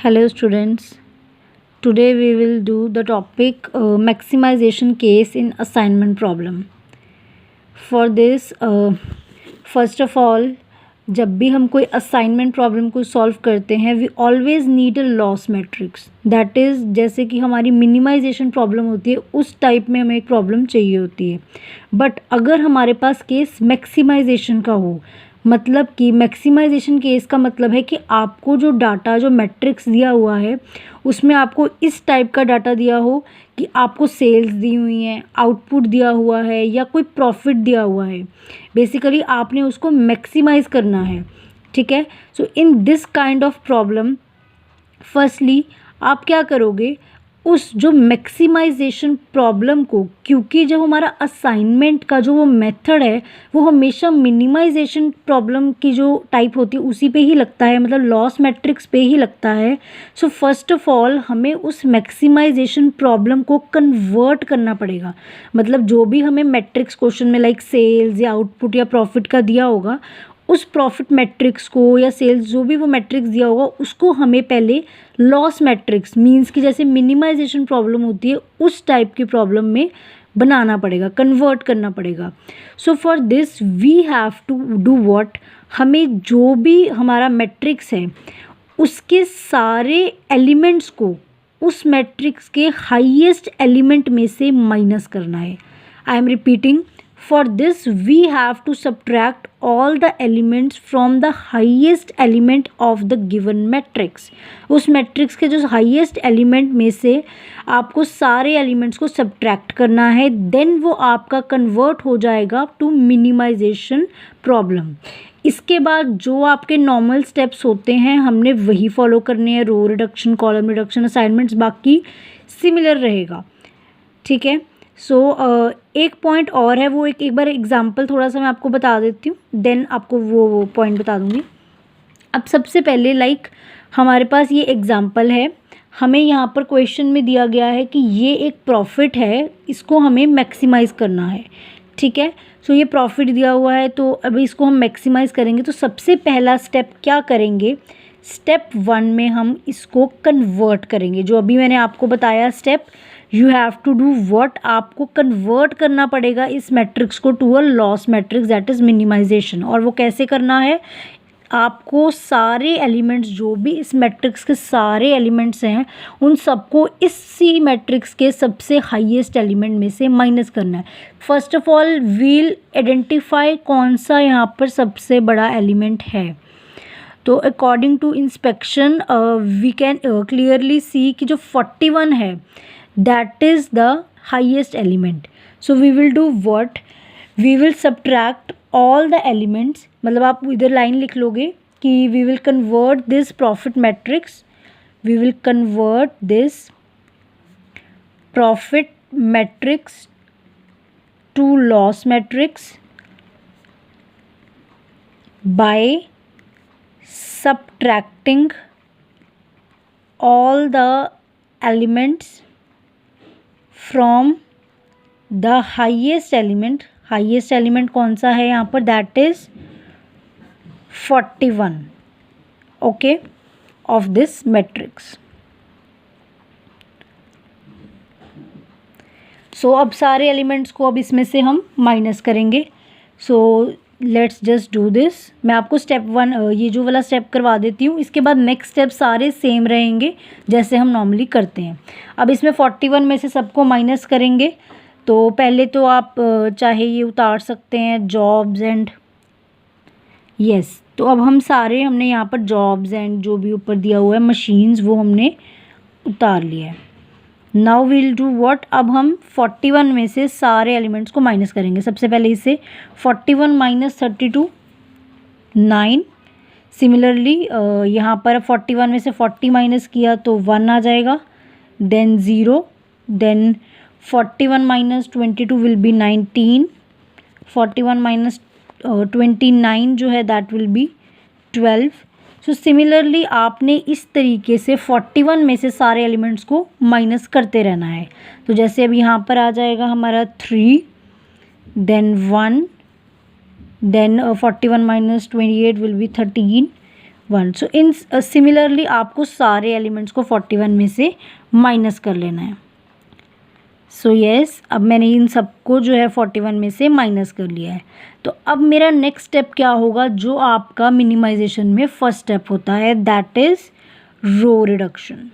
Hello students, today we will do the topic maximization case in assignment problem. For this, first of all, जब भी हम कोई assignment problem को solve करते हैं we always need a loss matrix, that is जैसे कि हमारी मिनिमाइजेशन प्रॉब्लम होती है उस टाइप में हमें एक प्रॉब्लम चाहिए होती है. बट अगर हमारे पास केस मैक्सिमाइजेशन का हो, मतलब कि मैक्सिमाइजेशन केस का मतलब है कि आपको जो डाटा जो मैट्रिक्स दिया हुआ है उसमें आपको इस टाइप का डाटा दिया हो कि आपको सेल्स दी हुई हैं, आउटपुट दिया हुआ है या कोई प्रॉफिट दिया हुआ है. बेसिकली आपने उसको मैक्सिमाइज़ करना है. ठीक है. So in this kind of problem firstly आप क्या करोगे, उस जो मैक्सिमाइजेशन प्रॉब्लम को, क्योंकि जब हमारा असाइनमेंट का जो वो मेथड है वो हमेशा मिनिमाइजेशन प्रॉब्लम की जो टाइप होती है उसी पे ही लगता है, मतलब लॉस मैट्रिक्स पे ही लगता है. सो फर्स्ट ऑफ ऑल हमें उस मैक्सिमाइजेशन प्रॉब्लम को कन्वर्ट करना पड़ेगा. मतलब जो भी हमें मैट्रिक्स क्वेश्चन में लाइक सेल्स या आउटपुट या प्रॉफिट का दिया होगा, उस प्रॉफिट मैट्रिक्स को या सेल्स जो भी वो मैट्रिक्स दिया होगा उसको हमें पहले लॉस मैट्रिक्स मींस कि जैसे मिनिमाइजेशन प्रॉब्लम होती है उस टाइप की प्रॉब्लम में बनाना पड़ेगा, कन्वर्ट करना पड़ेगा. So for this we have to do what, हमें जो भी हमारा मैट्रिक्स है उसके सारे एलिमेंट्स को उस मैट्रिक्स के हाईएस्ट एलिमेंट में से माइनस करना है. I am repeating, for this we have to subtract all the elements from the highest element of the given matrix. उस मैट्रिक्स के जो हाईएस्ट एलिमेंट में से आपको सारे एलिमेंट्स को सब्ट्रैक्ट करना है, देन वो आपका कन्वर्ट हो जाएगा टू मिनिमाइजेशन प्रॉब्लम. इसके बाद जो आपके नॉर्मल स्टेप्स होते हैं हमने वही फॉलो करने हैं, row reduction, column reduction, assignments बाकी सिमिलर रहेगा. ठीक है. सो एक पॉइंट और है, वो एक बार एग्जांपल थोड़ा सा मैं आपको बता देती हूँ, देन आपको वो पॉइंट बता दूँगी. अब सबसे पहले लाइक हमारे पास ये एग्जांपल है, हमें यहाँ पर क्वेश्चन में दिया गया है कि ये एक प्रॉफिट है, इसको हमें मैक्सिमाइज़ करना है. ठीक है. सो ये प्रॉफिट दिया हुआ है तो अभी इसको हम मैक्सिमाइज़ करेंगे. तो सबसे पहला स्टेप क्या करेंगे, स्टेप 1 में हम इसको कन्वर्ट करेंगे. जो अभी मैंने आपको बताया step, you have to do what, आपको कन्वर्ट करना पड़ेगा इस मैट्रिक्स को to a loss matrix, that is minimization. और वो कैसे करना है, आपको सारे एलिमेंट्स जो भी इस मैट्रिक्स के सारे एलिमेंट्स हैं उन सबको इसी मैट्रिक्स के सबसे हाईएस्ट एलिमेंट में से माइनस करना है. First of all we'll identify कौन सा यहाँ पर सबसे बड़ा एलिमेंट है. तो according to inspection we can clearly see कि जो 41 है that is the highest element. So we will do what, we will subtract all the elements, मतलब आप इधर लाइन लिख लोगे कि we will convert this profit matrix, we will convert this profit matrix to loss matrix by subtracting all the elements from the highest element. Highest element कौन सा है यहाँ पर, that is 41. Okay, of this matrix. So अब सारे elements को अब इसमें से हम माइनस करेंगे. So let's just do this. मैं आपको स्टेप 1 ये जो वाला स्टेप करवा देती हूँ, इसके बाद नेक्स्ट स्टेप सारे सेम रहेंगे जैसे हम नॉर्मली करते हैं. अब इसमें 41 में से सबको माइनस करेंगे. तो पहले तो आप चाहे ये उतार सकते हैं जॉब्स एंड यस. तो अब हमने यहाँ पर जॉब्स एंड जो भी ऊपर दिया हुआ है मशीन्स वो हमने उतार लिया है. नाउ वील डू व्हाट, अब हम 41 में से सारे एलिमेंट्स को माइनस करेंगे. सबसे पहले इसे 41 माइनस 32 9. सिमिलरली यहाँ पर 41 में से 40 माइनस किया तो 1 आ जाएगा, then 0, then 41 minus 22 will be 19, 41 minus 29 जो है that will be 12. So similarly आपने इस तरीके से 41 में से सारे एलिमेंट्स को माइनस करते रहना है. तो जैसे अब यहाँ पर आ जाएगा हमारा 3, then 1, then 41 minus 28 will be 13, 1। So in similarly आपको सारे एलिमेंट्स को 41 में से माइनस कर लेना है। सो यस, अब मैंने इन सबको जो है 41 में से माइनस कर लिया है। तो अब मेरा नेक्स्ट स्टेप क्या होगा, जो आपका मिनिमाइजेशन में फर्स्ट स्टेप होता है, दैट इज़ रो रिडक्शन।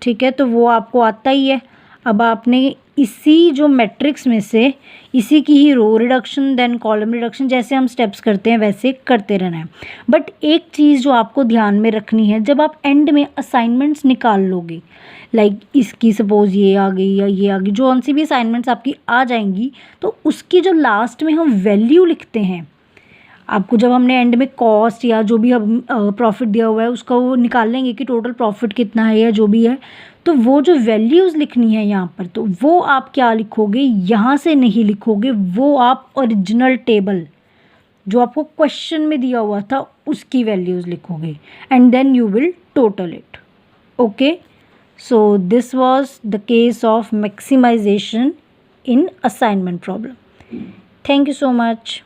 ठीक है, तो वो आपको आता ही है। अब आपने इसी जो मैट्रिक्स में से इसी की ही row reduction then column reduction, जैसे हम स्टेप्स करते हैं वैसे करते रहना है। बट एक चीज़ जो आपको ध्यान में रखनी है, जब आप एंड में असाइनमेंट्स निकाल लोगे, लाइक इसकी सपोज ये आ गई या ये आ गई, जो सी भी असाइनमेंट्स आपकी आ जाएंगी, तो उसकी जो लास्ट में हम वैल्यू लिखते हैं, आपको जब हमने एंड में कॉस्ट या जो भी हम प्रॉफिट दिया हुआ है उसका वो निकाल लेंगे कि टोटल प्रॉफिट कितना है या जो भी है, तो वो जो वैल्यूज़ लिखनी है यहाँ पर, तो वो आप क्या लिखोगे, यहाँ से नहीं लिखोगे, वो आप ओरिजिनल टेबल जो आपको क्वेश्चन में दिया हुआ था उसकी वैल्यूज़ लिखोगे and then you will total it. Okay, so this was the case of maximization in assignment problem. Thank you so much.